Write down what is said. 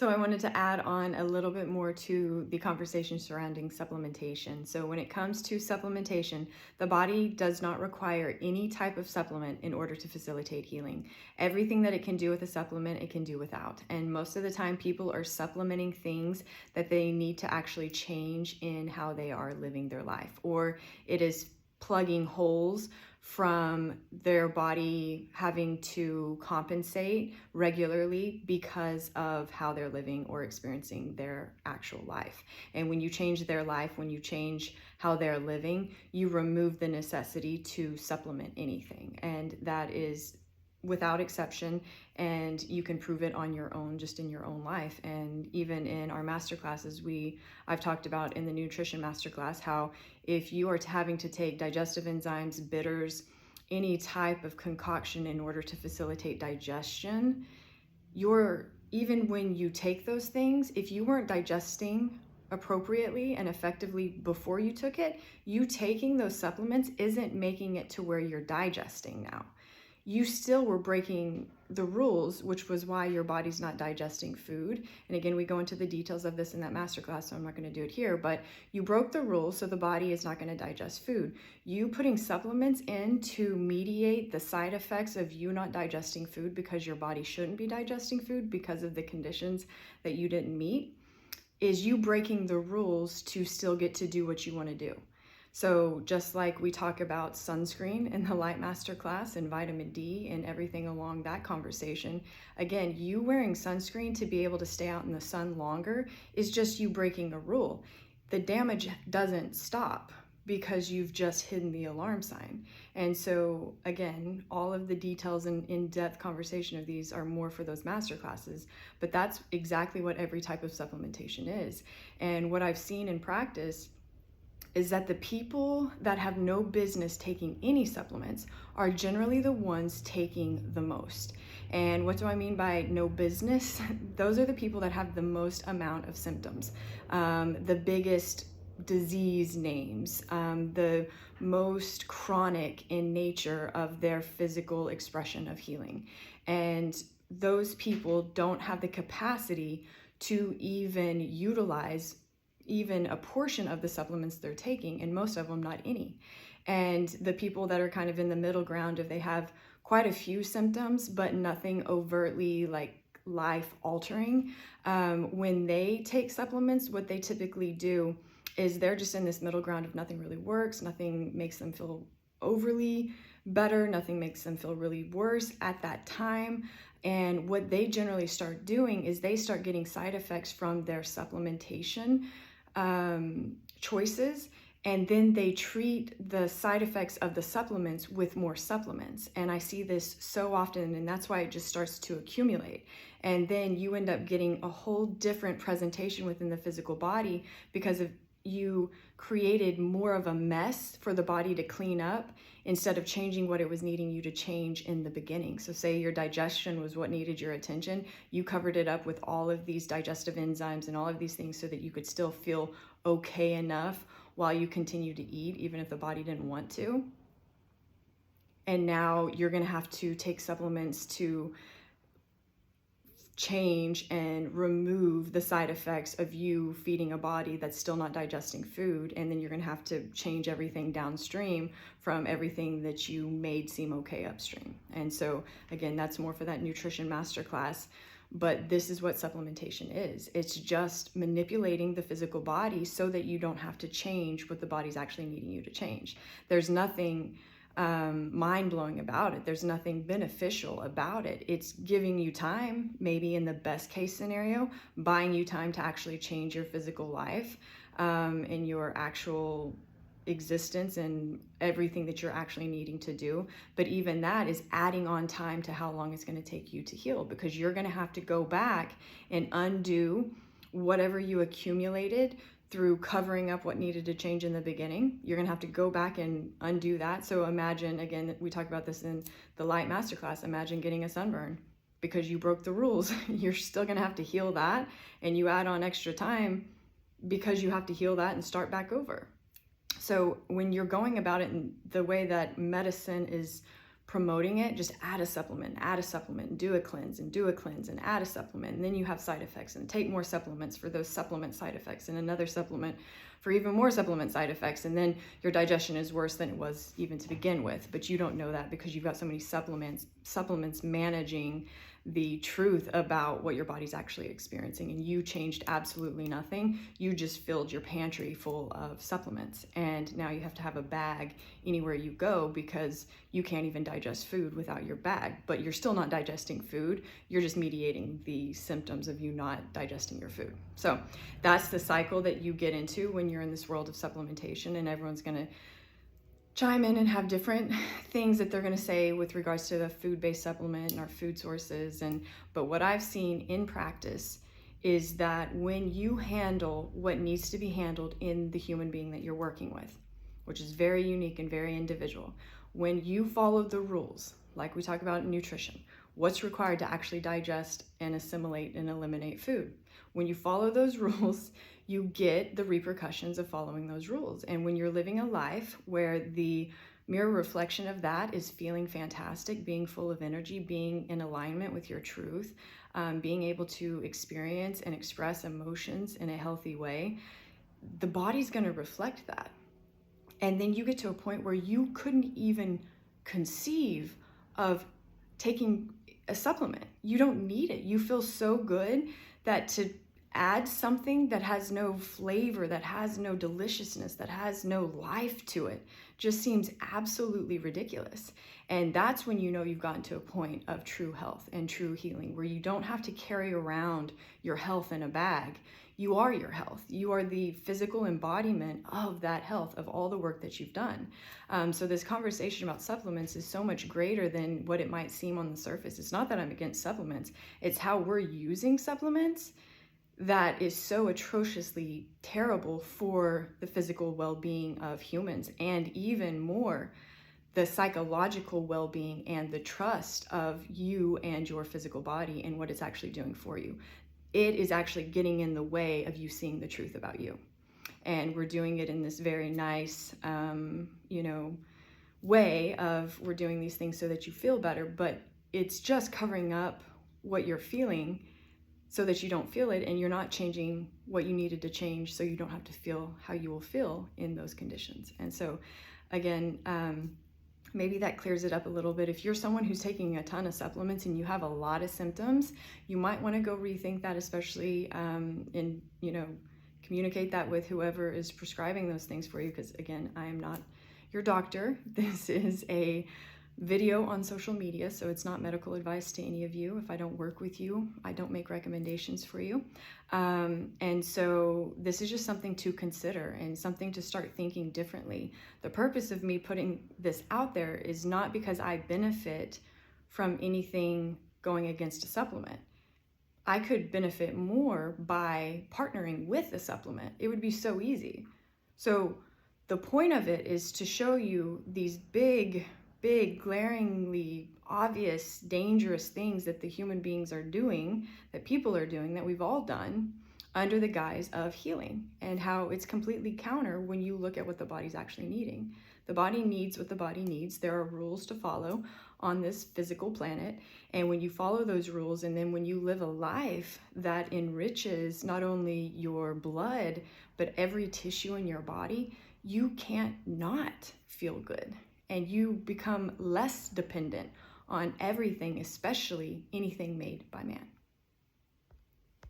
So I wanted to add on a little bit more to the conversation surrounding supplementation. So when it comes to supplementation, the body does not require any type of supplement in order to facilitate healing. Everything that it can do with a supplement, it can do without. And most of the time people are supplementing things that they need to actually change in how they are living their life, or it is plugging holes from their body having to compensate regularly because of how they're living or experiencing their actual life. And when you change their life, when you change how they're living, you remove the necessity to supplement anything. And that is without exception, and you can prove it on your own, just in your own life. And even in our master classes, I've talked about in the nutrition masterclass how if you are having to take digestive enzymes, bitters, any type of concoction in order to facilitate digestion, even when you take those things, if you weren't digesting appropriately and effectively before you took it, you taking those supplements isn't making it to where you're digesting now. You still were breaking the rules, which was why your body's not digesting food. And again, we go into the details of this in that masterclass, so I'm not going to do it here, but you broke the rules, so the body is not going to digest food. You putting supplements in to mediate the side effects of you not digesting food because your body shouldn't be digesting food because of the conditions that you didn't meet, is you breaking the rules to still get to do what you want to do. So just like we talk about sunscreen in the Light Master class and vitamin D and everything along that conversation, again, you wearing sunscreen to be able to stay out in the sun longer is just you breaking a rule. The damage doesn't stop because you've just hidden the alarm sign. And so again, all of the details and in-depth conversation of these are more for those master classes, but that's exactly what every type of supplementation is. And what I've seen in practice is that the people that have no business taking any supplements are generally the ones taking the most. And what do I mean by no business? Those are the people that have the most amount of symptoms, the biggest disease names, the most chronic in nature of their physical expression of healing. And those people don't have the capacity to even utilize even a portion of the supplements they're taking, and most of them not any. And the people that are kind of in the middle ground, if they have quite a few symptoms but nothing overtly like life altering, when they take supplements, what they typically do is they're just in this middle ground of nothing really works, nothing makes them feel overly better, nothing makes them feel really worse at that time. And what they generally start doing is they start getting side effects from their supplementation choices, and then they treat the side effects of the supplements with more supplements. And I see this so often, and that's why it just starts to accumulate. And then you end up getting a whole different presentation within the physical body because of you created more of a mess for the body to clean up instead of changing what it was needing you to change in the beginning. So say your digestion was what needed your attention, you covered it up with all of these digestive enzymes and all of these things so that you could still feel okay enough while you continue to eat, even if the body didn't want to. And now you're going to have to take supplements to change and remove the side effects of you feeding a body that's still not digesting food. And then you're going to have to change everything downstream from everything that you made seem okay upstream. And so again, that's more for that nutrition masterclass. But this is what supplementation is. It's just manipulating the physical body so that you don't have to change what the body's actually needing you to change. There's nothing mind-blowing about it. There's nothing beneficial about it. It's giving you time, maybe in the best case scenario, buying you time to actually change your physical life and your actual existence and everything that you're actually needing to do. But even that is adding on time to how long it's going to take you to heal, because you're going to have to go back and undo whatever you accumulated through covering up what needed to change in the beginning. You're gonna have to go back and undo that. So imagine, again, we talked about this in the Light Masterclass, imagine getting a sunburn because you broke the rules. You're still gonna have to heal that, and you add on extra time because you have to heal that and start back over. So when you're going about it in the way that medicine is promoting it, just add a supplement, and do a cleanse, and do a cleanse, and add a supplement. And then you have side effects, and take more supplements for those supplement side effects, and another supplement for even more supplement side effects. And then your digestion is worse than it was even to begin with. But you don't know that because you've got so many supplements managing the truth about what your body's actually experiencing, and you changed absolutely nothing. You just filled your pantry full of supplements, and now you have to have a bag anywhere you go because you can't even digest food without your bag. But you're still not digesting food, you're just mediating the symptoms of you not digesting your food. So that's the cycle that you get into when you're in this world of supplementation, and everyone's going to chime in and have different things that they're going to say with regards to the food-based supplement and our food sources. But what I've seen in practice is that when you handle what needs to be handled in the human being that you're working with, which is very unique and very individual, when you follow the rules, like we talk about in nutrition, what's required to actually digest and assimilate and eliminate food. When you follow those rules, you get the repercussions of following those rules. And when you're living a life where the mirror reflection of that is feeling fantastic, being full of energy, being in alignment with your truth, being able to experience and express emotions in a healthy way, the body's going to reflect that. And then you get to a point where you couldn't even conceive of taking a supplement. You don't need it. You feel so good that to add something that has no flavor, that has no deliciousness, that has no life to it, just seems absolutely ridiculous. And that's when you know you've gotten to a point of true health and true healing, where you don't have to carry around your health in a bag. You are your health. You are the physical embodiment of that health, of all the work that you've done. So this conversation about supplements is so much greater than what it might seem on the surface. It's not that I'm against supplements. It's how we're using supplements that is so atrociously terrible for the physical well-being of humans, and even more, the psychological well-being and the trust of you and your physical body and what it's actually doing for you. It is actually getting in the way of you seeing the truth about you. And we're doing it in this very nice, way of, we're doing these things so that you feel better, but it's just covering up what you're feeling so that you don't feel it, and you're not changing what you needed to change so you don't have to feel how you will feel in those conditions. And so again, maybe that clears it up a little bit. If you're someone who's taking a ton of supplements and you have a lot of symptoms, you might want to go rethink that, especially and communicate that with whoever is prescribing those things for you, because again, I am not your doctor. This is a video on social media, so it's not medical advice to any of you. If I don't work with you, I don't make recommendations for you. And so this is just something to consider and something to start thinking differently. The purpose of me putting this out there is not because I benefit from anything going against a supplement. I could benefit more by partnering with a supplement. It would be so easy. So the point of it is to show you these big, glaringly obvious, dangerous things that the human beings are doing, that people are doing, that we've all done, under the guise of healing, and how it's completely counter when you look at what the body's actually needing. The body needs what the body needs. There are rules to follow on this physical planet, and when you follow those rules, and then when you live a life that enriches not only your blood, but every tissue in your body, you can't not feel good. And you become less dependent on everything, especially anything made by man.